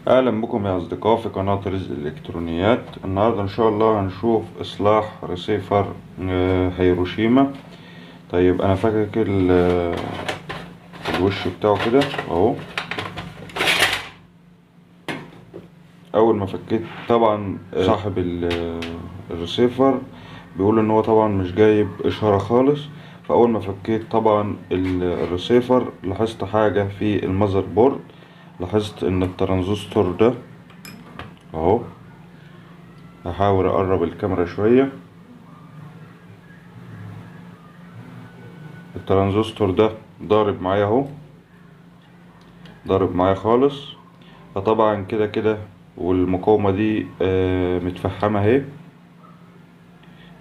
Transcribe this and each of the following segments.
اهلا بكم يا اصدقاء في قناة رزق الالكترونيات. النهاردة ان شاء الله هنشوف اصلاح ريسيفر هيروشيما. طيب انا فاكك الوش بتاعه كده اهو. اول ما فكيت طبعا صاحب الريسيفر بيقول ان هو طبعا مش جايب اشارة خالص. فاول ما فكيت طبعا الريسيفر لاحظت حاجة في المذر بورد. لاحظت ان الترانزستور ده اهو. هحاول اقرب الكاميرا شوية. الترانزستور ده ضارب معايا اهو، ضارب معايا خالص. فطبعا كده كده والمقاومة دي متفحمة اهي.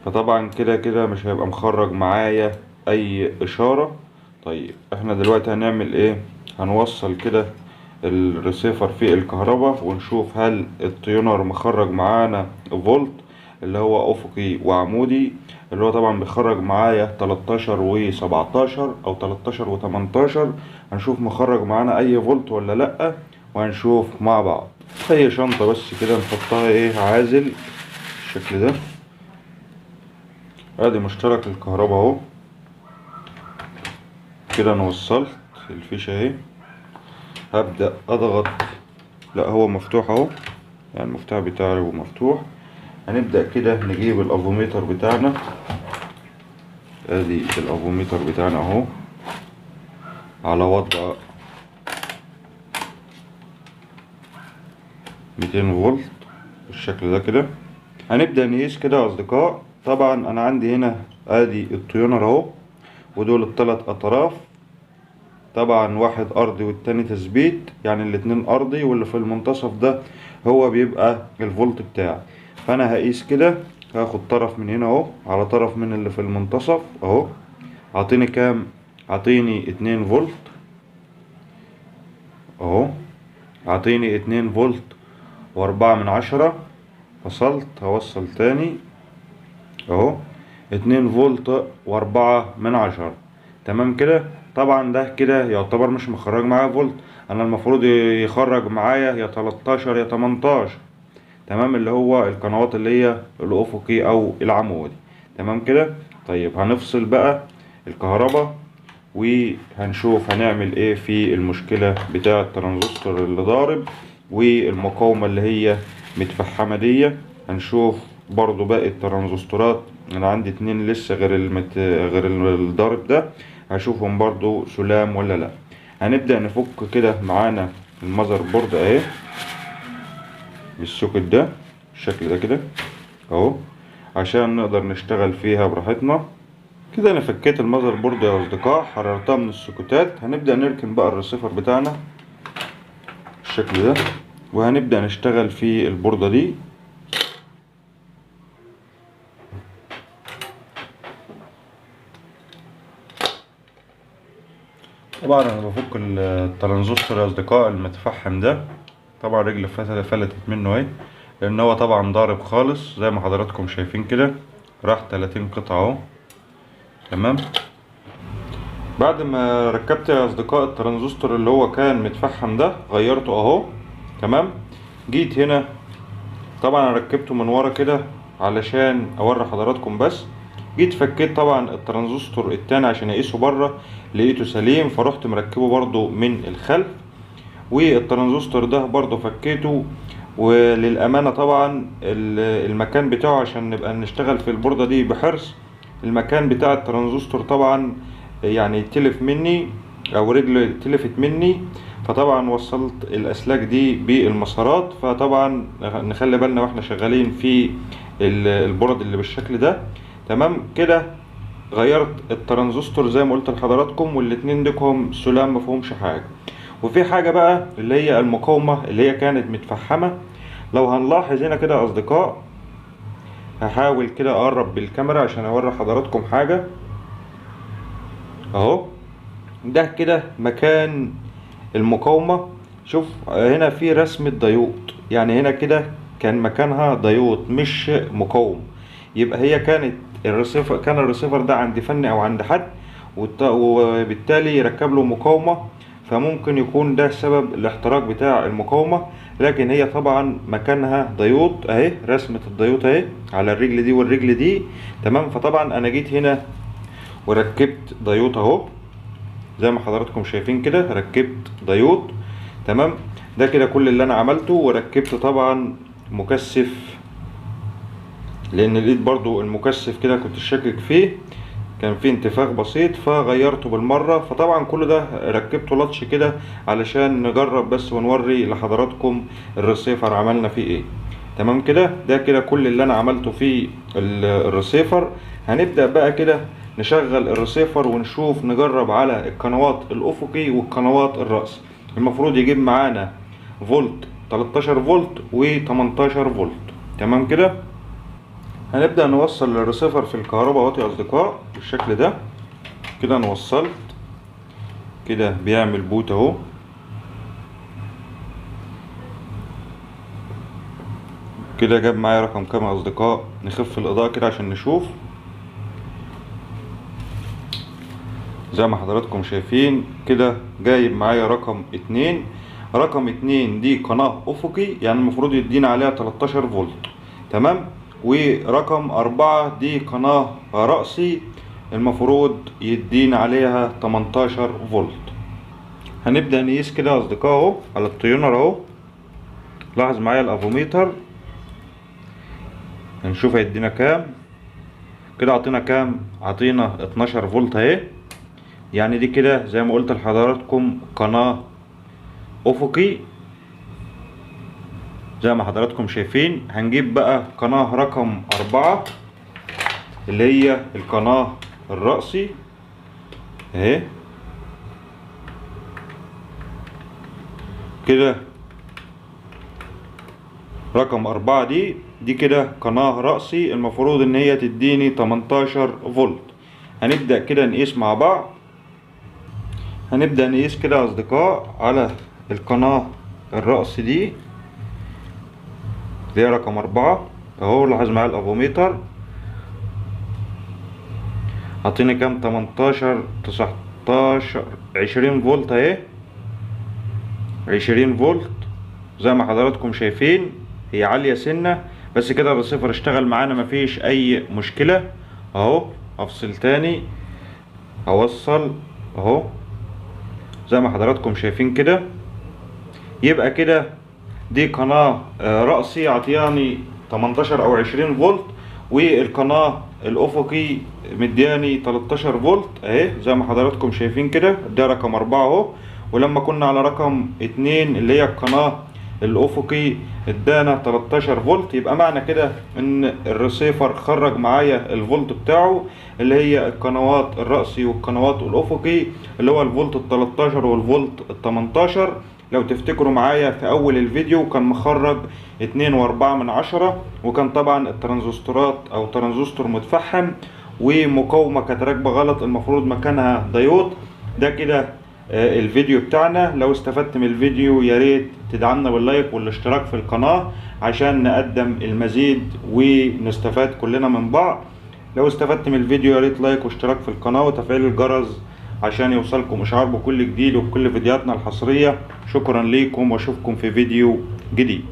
فطبعا كده كده مش هيبقى مخرج معايا اي اشارة. طيب احنا دلوقتي هنعمل ايه؟ هنوصل كده الريسيفر في الكهرباء ونشوف هل التيونر مخرج معانا فولت اللي هو افقي وعمودي، اللي هو طبعا بيخرج معايا 13 و 17 او 13 و 18. هنشوف مخرج معانا اي فولت ولا لا، وهنشوف مع بعض. هي شنطة بس كده نحطها ايه عازل بالشكل ده. ادي مشترك الكهرباء اهو. كده انا وصلت الفيشة اهي. هبدأ اضغط. لا هو مفتوح اهو، يعني المفتاح بتاعه مفتوح. هنبدأ كده نجيب الافوميتر بتاعنا. ادي الافوميتر بتاعنا اهو على وضع 200 فولت بالشكل ده كده. هنبدأ نقيس كده يا اصدقاء. طبعا انا عندي هنا ادي التيونر اهو، ودول الثلاث اطراف. طبعا واحد ارضي والتاني تثبيت، يعني الاتنين ارضي، واللي في المنتصف ده هو بيبقى الفولت بتاعي. فانا هقيس كده. هاخد طرف من هنا اهو على طرف من اللي في المنتصف اهو. عطيني كام؟ عطيني 2 فولت اهو. عطيني 2 فولت و4 من 10. وصلت. هوصل تاني اهو. 2 فولت و4 من 10. تمام كده. طبعا ده كده يعتبر مش مخرج معايا فولت. انا المفروض يخرج معايا يا 13 يا 18. تمام، اللي هو القنوات اللي هي الافقي او العمودي. تمام كده. طيب هنفصل بقى الكهرباء وهنشوف هنعمل ايه في المشكلة بتاع الترانزستور اللي ضارب والمقاومة اللي هي متفحمة دي. هنشوف برضو باقي الترانزستورات. انا عندي 2 لسه غير الضارب ده. هشوفهم برضو سلام ولا لا. هنبدأ نفك كده معانا المذر بورد اهي بالسوكت ده بالشكل ده كده اهو، عشان نقدر نشتغل فيها براحتنا. كده انا فكيت المذر بورد يا اصدقاء، حررتها من السوكتات. هنبدأ نركن بقى الريسيفر بتاعنا بالشكل ده، وهنبدأ نشتغل في البوردة دي. طبعا انا بفك الترانزستور يا اصدقاء المتفحم ده. طبعا رجل فلتت منه اهي، لان هو طبعا ضارب خالص زي ما حضراتكم شايفين كده. راح 30 قطعة اهو. تمام. بعد ما ركبت يا اصدقاء الترانزستور اللي هو كان متفحم ده غيرته اهو. تمام. جيت هنا طبعا انا ركبته من ورا كده علشان اوري حضراتكم بس. جيت فكيت طبعا الترانزستور التاني عشان اقيسه بره، لقيته سليم، فرحت مركبه برضو من الخلف. والترانزستور ده برضو فكيته. وللامانه طبعا المكان بتاعه عشان نبقى نشتغل في البوردة دي بحرص. المكان بتاع الترانزستور طبعا يعني تلف مني، او رجل تلفت مني. فطبعا وصلت الاسلاك دي بالمسارات. فطبعا نخلي بالنا واحنا شغالين في البورد اللي بالشكل ده. تمام كده. غيرت الترانزستور زي ما قلت لحضراتكم، والاتنين ديكهم سلام مفهومش حاجه. وفي حاجه بقى اللي هي المقاومه اللي هي كانت متفحمه. لو هنلاحظ هنا كده يا اصدقاء، هحاول كده اقرب بالكاميرا عشان اوري حضراتكم حاجه اهو. ده كده مكان المقاومة. شوف هنا في رسمة ديود، يعني هنا كده كان مكانها ديود مش مقاوم. يبقى هي كانت الريسيفر ده عند فني او عند حد، وبالتالي يركب له مقاومة. فممكن يكون ده سبب الاحتراق بتاع المقاومة. لكن هي طبعا مكانها ديود اهي، رسمة الديود اهي على الرجل دي والرجل دي تمام. فطبعا انا جيت هنا وركبت ديود اهو زي ما حضراتكم شايفين كده، ركبت ديود تمام. ده كده كل اللي انا عملته. وركبت طبعا مكثف، لان لقيت برضو المكثف كده كنت شاكك فيه، كان فيه انتفاخ بسيط فغيرته بالمرة. فطبعا كل ده ركبته لطش كده علشان نجرب بس ونوري لحضراتكم الريسيفر عملنا فيه ايه تمام كده. ده كده كل اللي انا عملته في الريسيفر. هنبدأ بقى كده نشغل الريسيفر ونشوف، نجرب على القنوات الافقي والقنوات الرأسي. المفروض يجيب معانا فولت 13 فولت و18 فولت تمام كده. هنبدأ نوصل الريسيفر في الكهرباء اهوت يا اصدقاء بالشكل ده كده. انا وصلت كده بيعمل بوت اهو كده. جاب معايا رقم كام يا اصدقاء؟ نخف الاضاءة كده عشان نشوف. زي ما حضراتكم شايفين كده جايب معايا رقم 2. رقم 2 دي قناة افقي، يعني المفروض يدينا عليها 13 فولت تمام. ورقم 4 دي قناة رأسي، المفروض يدينا عليها 18 فولت. هنبدأ نقيس كده يا اصدقاء اهو على التيونر اهو. لاحظ معايا الافوميتر، هنشوف هيدينا كام كده. عطينا كام؟ عطينا 12 فولت اهي. يعني دي كده زي ما قلت لحضراتكم قناة افقي زي ما حضراتكم شايفين. هنجيب بقى قناة رقم 4 اللي هي القناة الرأسي اهي كده. رقم 4 دي كده قناة رأسي، المفروض ان هي تديني 18 فولت. هنبدأ كده نقيس مع بعض. هنبدأ نقيس كده يا اصدقاء على القناة الرأسي دي رقم 4 اهو. لاحظ معايا الافوميتر عطيني كام؟ 18 19 20 فولت اهي، 20 فولت زي ما حضراتكم شايفين. هي عالية سنة بس كده الريسيفر اشتغل معانا مفيش اي مشكلة اهو. افصل تاني اوصل اهو زي ما حضراتكم شايفين كده. يبقى كده دي قناة رأسي عطياني 18 او 20 فولت، والقناة الافقي مدياني 13 فولت اهي زي ما حضراتكم شايفين كده. ده رقم 4 اهو. ولما كنا على رقم 2 اللي هي القناة الافقي ادانا 13 فولت. يبقى معنى كده ان الريسيفر خرج معايا الفولت بتاعه اللي هي القنوات الرأسي والقنوات الافقي اللي هو الفولت ال 13 والفولت ال 18. لو تفتكروا معايا في اول الفيديو كان مخرج 2.4، وكان طبعا الترانزستورات او ترانزستور متفحم ومقاومة كانت راكبة غلط، المفروض مكانها ديود. ده كده الفيديو بتاعنا. لو استفدت من الفيديو يا ريت تدعمنا باللايك والاشتراك في القناة عشان نقدم المزيد ونستفاد كلنا من بعض. لو استفدت من الفيديو يا ريت لايك واشتراك في القناة وتفعيل الجرس عشان يوصلكم اشعار بكل جديد وبكل فيديوهاتنا الحصرية. شكرا ليكم واشوفكم في فيديو جديد.